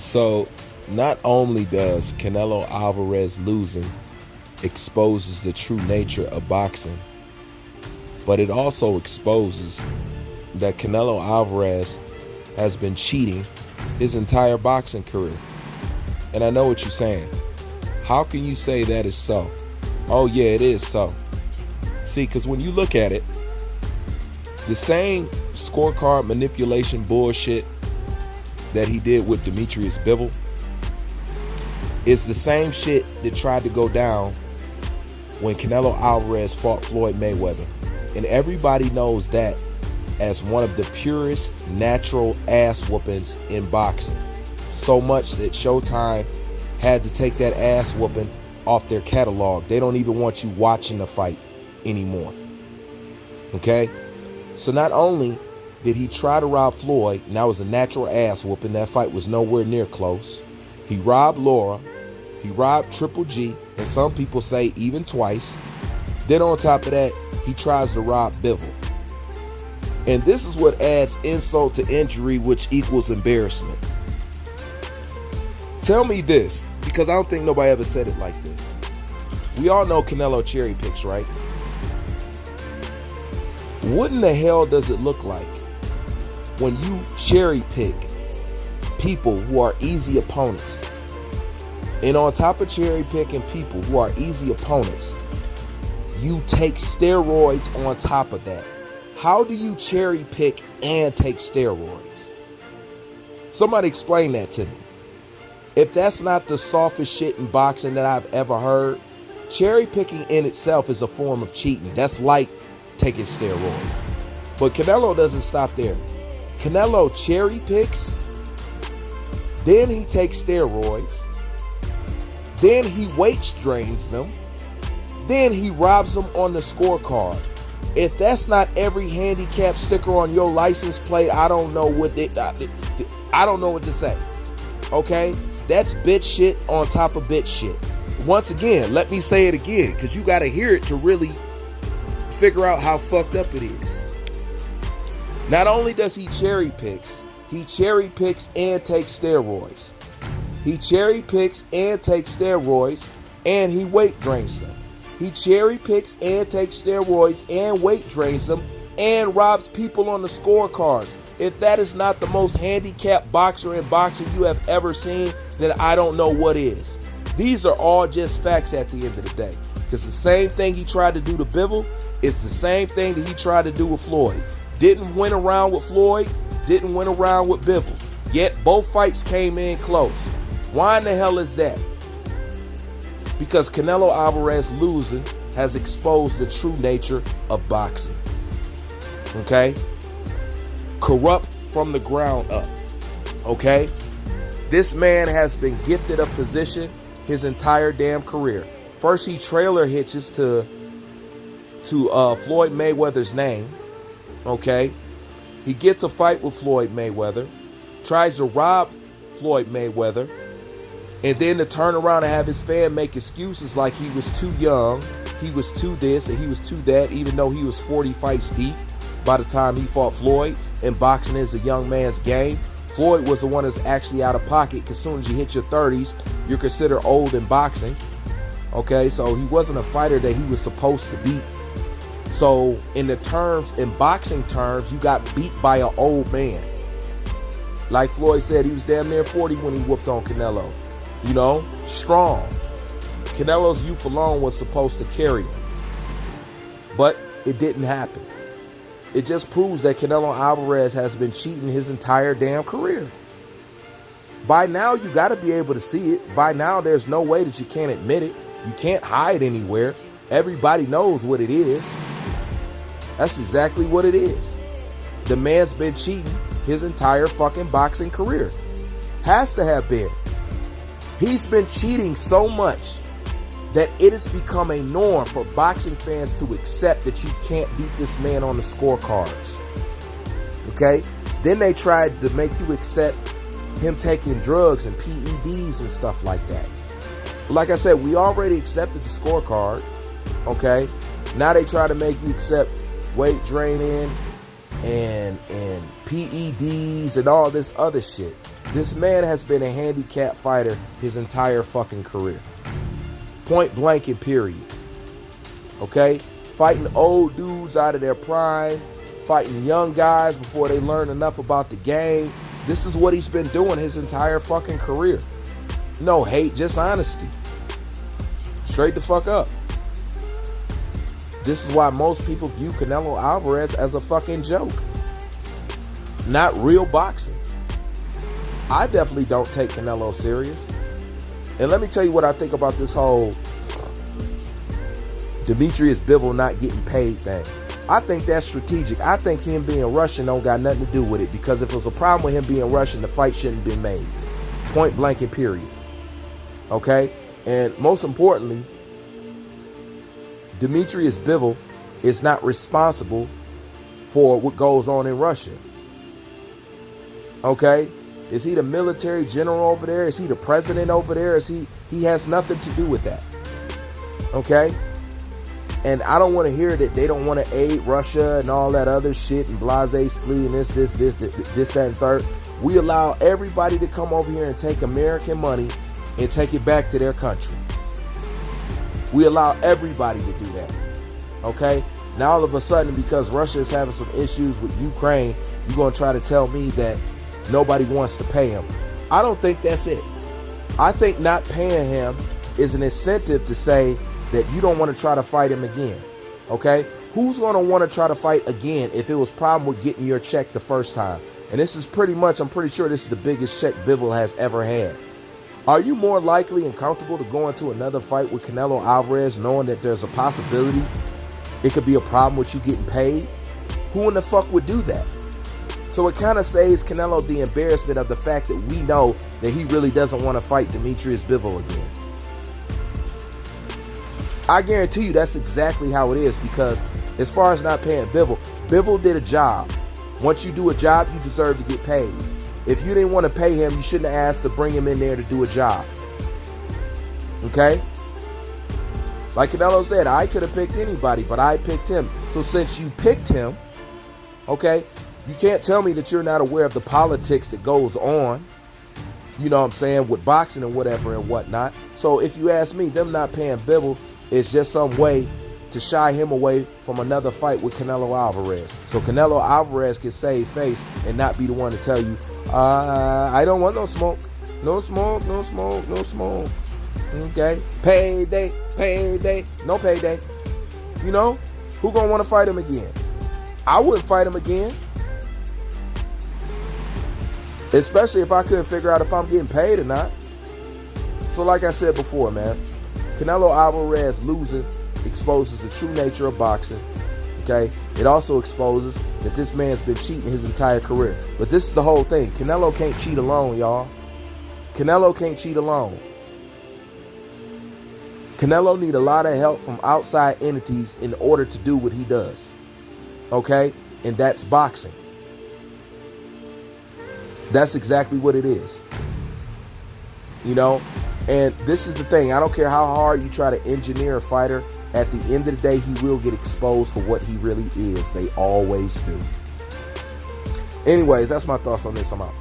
So, not only does Canelo Alvarez losing exposes the true nature of boxing, but it also exposes that Canelo Alvarez has been cheating his entire boxing career. And I know what you're saying. How can you say that is so? Oh yeah, it is so. See, because when you look at it, the same scorecard manipulation bullshit that he did with Demetrius Bivol is the same shit that tried to go down when Canelo Alvarez fought Floyd Mayweather. And everybody knows that as one of the purest natural ass whoopings in boxing. So much that Showtime had to take that ass whooping off their catalog. They don't even want you watching the fight anymore. Okay? So not only did he try to rob Floyd, and that was a natural ass whooping, that fight was nowhere near close. He robbed Laura, he robbed Triple G, and some people say even twice. Then on top of that, he tries to rob Bivol. And this is what adds insult to injury, which equals embarrassment. Tell me this, because I don't think nobody ever said it like this. We all know Canelo cherry picks, right? What in the hell does it look like when you cherry pick people who are easy opponents? And on top of cherry picking people who are easy opponents, you take steroids on top of that. How do you cherry pick and take steroids? Somebody explain that to me. If that's not the softest shit in boxing that I've ever heard, cherry picking in itself is a form of cheating. That's like taking steroids. But Canelo doesn't stop there. Canelo cherry picks, then he takes steroids, then he weight drains them, then he robs them on the scorecard. If that's not every handicap sticker on your license plate, I don't know what I don't know what to say. Okay? That's bitch shit on top of bitch shit. Once again, let me say it again, because you got to hear it to really figure out how fucked up it is. Not only does he cherry picks and takes steroids. He cherry picks and takes steroids, and he weight drains them. He cherry picks and takes steroids and weight drains them and robs people on the scorecard. If that is not the most handicapped boxer in boxing you have ever seen, then I don't know what is. These are all just facts at the end of the day. Because the same thing he tried to do to Bivol is the same thing that he tried to do with Floyd. Didn't win around with Floyd, didn't win around with Bivol. Yet both fights came in close. Why in the hell is that? Because Canelo Alvarez losing has exposed the true nature of boxing. Okay? Corrupt from the ground up. Okay? This man has been gifted a position his entire damn career. First, he trailer hitches to Floyd Mayweather's name. Okay? He gets a fight with Floyd Mayweather, tries to rob Floyd Mayweather, and then to turn around and have his fan make excuses like he was too young, he was too this, and he was too that, even though he was 40 fights deep by the time he fought Floyd. And boxing is a young man's game. Floyd was the one that's actually out of pocket, because as soon as you hit your 30s, you're considered old in boxing. Okay, so he wasn't a fighter that he was supposed to beat. So in boxing terms, you got beat by an old man. Like Floyd said, he was damn near 40 when he whooped on Canelo. You know, strong. Canelo's youth alone was supposed to carry him. But it didn't happen. It just proves that Canelo Alvarez has been cheating his entire damn career. By now, you got to be able to see it. By now, there's no way that you can't admit it. You can't hide anywhere. Everybody knows what it is. That's exactly what it is. The man's been cheating his entire fucking boxing career. Has to have been. He's been cheating so much that it has become a norm for boxing fans to accept that you can't beat this man on the scorecards. Okay? Then they tried to make you accept him taking drugs and PEDs and stuff like that. But like I said, we already accepted the scorecard. Okay? Now they try to make you accept weight draining, and PEDs and all this other shit. This man has been a handicap fighter his entire fucking career. Point blank and period. Okay? Fighting old dudes out of their prime, fighting young guys before they learn enough about the game. This is what he's been doing his entire fucking career. No hate, just honesty. Straight the fuck up. This is why most people view Canelo Alvarez as a fucking joke. Not real boxing. I definitely don't take Canelo serious. And let me tell you what I think about this whole Demetrius Bivol not getting paid thing. I think that's strategic. I think him being Russian don't got nothing to do with it, because if it was a problem with him being Russian, the fight shouldn't have been made. Point blank and period. Okay? And most importantly, Demetrius Bivol is not responsible for what goes on in Russia. Okay? Is he the military general over there? Is he the president over there? He has nothing to do with that. Okay? And I don't want to hear that they don't want to aid Russia and all that other shit and blase splee and this, that, and third. We allow everybody to come over here and take American money and take it back to their country. We allow everybody to do that. Okay? Now all of a sudden, because Russia is having some issues with Ukraine, you're going to try to tell me that nobody wants to pay him. I don't think that's it. I think not paying him is an incentive to say that you don't want to try to fight him again. Okay? Who's going to want to try to fight again if it was problem with getting your check the first time? And this is pretty much, I'm pretty sure this is the biggest check Bivol has ever had. Are you more likely and comfortable to go into another fight with Canelo Alvarez knowing that there's a possibility it could be a problem with you getting paid? Who in the fuck would do that? So it kind of saves Canelo the embarrassment of the fact that we know that he really doesn't want to fight Demetrius Bivol again. I guarantee you that's exactly how it is, because as far as not paying Bivol did a job. Once you do a job, you deserve to get paid. If you didn't want to pay him, you shouldn't have asked to bring him in there to do a job. Okay? Like Canelo said, I could have picked anybody, but I picked him. So since you picked him, okay, you can't tell me that you're not aware of the politics that goes on, you know what I'm saying, with boxing and whatever and whatnot. So if you ask me, them not paying Bivol is just some way to shy him away from another fight with Canelo Alvarez. So Canelo Alvarez can save face and not be the one to tell you, I don't want no smoke. No smoke, no smoke, no smoke. Okay? Payday, payday, no payday. You know? Who gonna want to fight him again? I wouldn't fight him again. Especially if I couldn't figure out if I'm getting paid or not. So like I said before, man, Canelo Alvarez losing exposes the true nature of boxing. Okay? It also exposes that this man's been cheating his entire career. But this is the whole thing. Canelo can't cheat alone, y'all. Canelo can't cheat alone. Canelo need a lot of help from outside entities in order to do what he does. Okay? And that's boxing. That's exactly what it is. You know? And this is the thing. I don't care how hard you try to engineer a fighter. At the end of the day, he will get exposed for what he really is. They always do. Anyways, that's my thoughts on this. I'm out.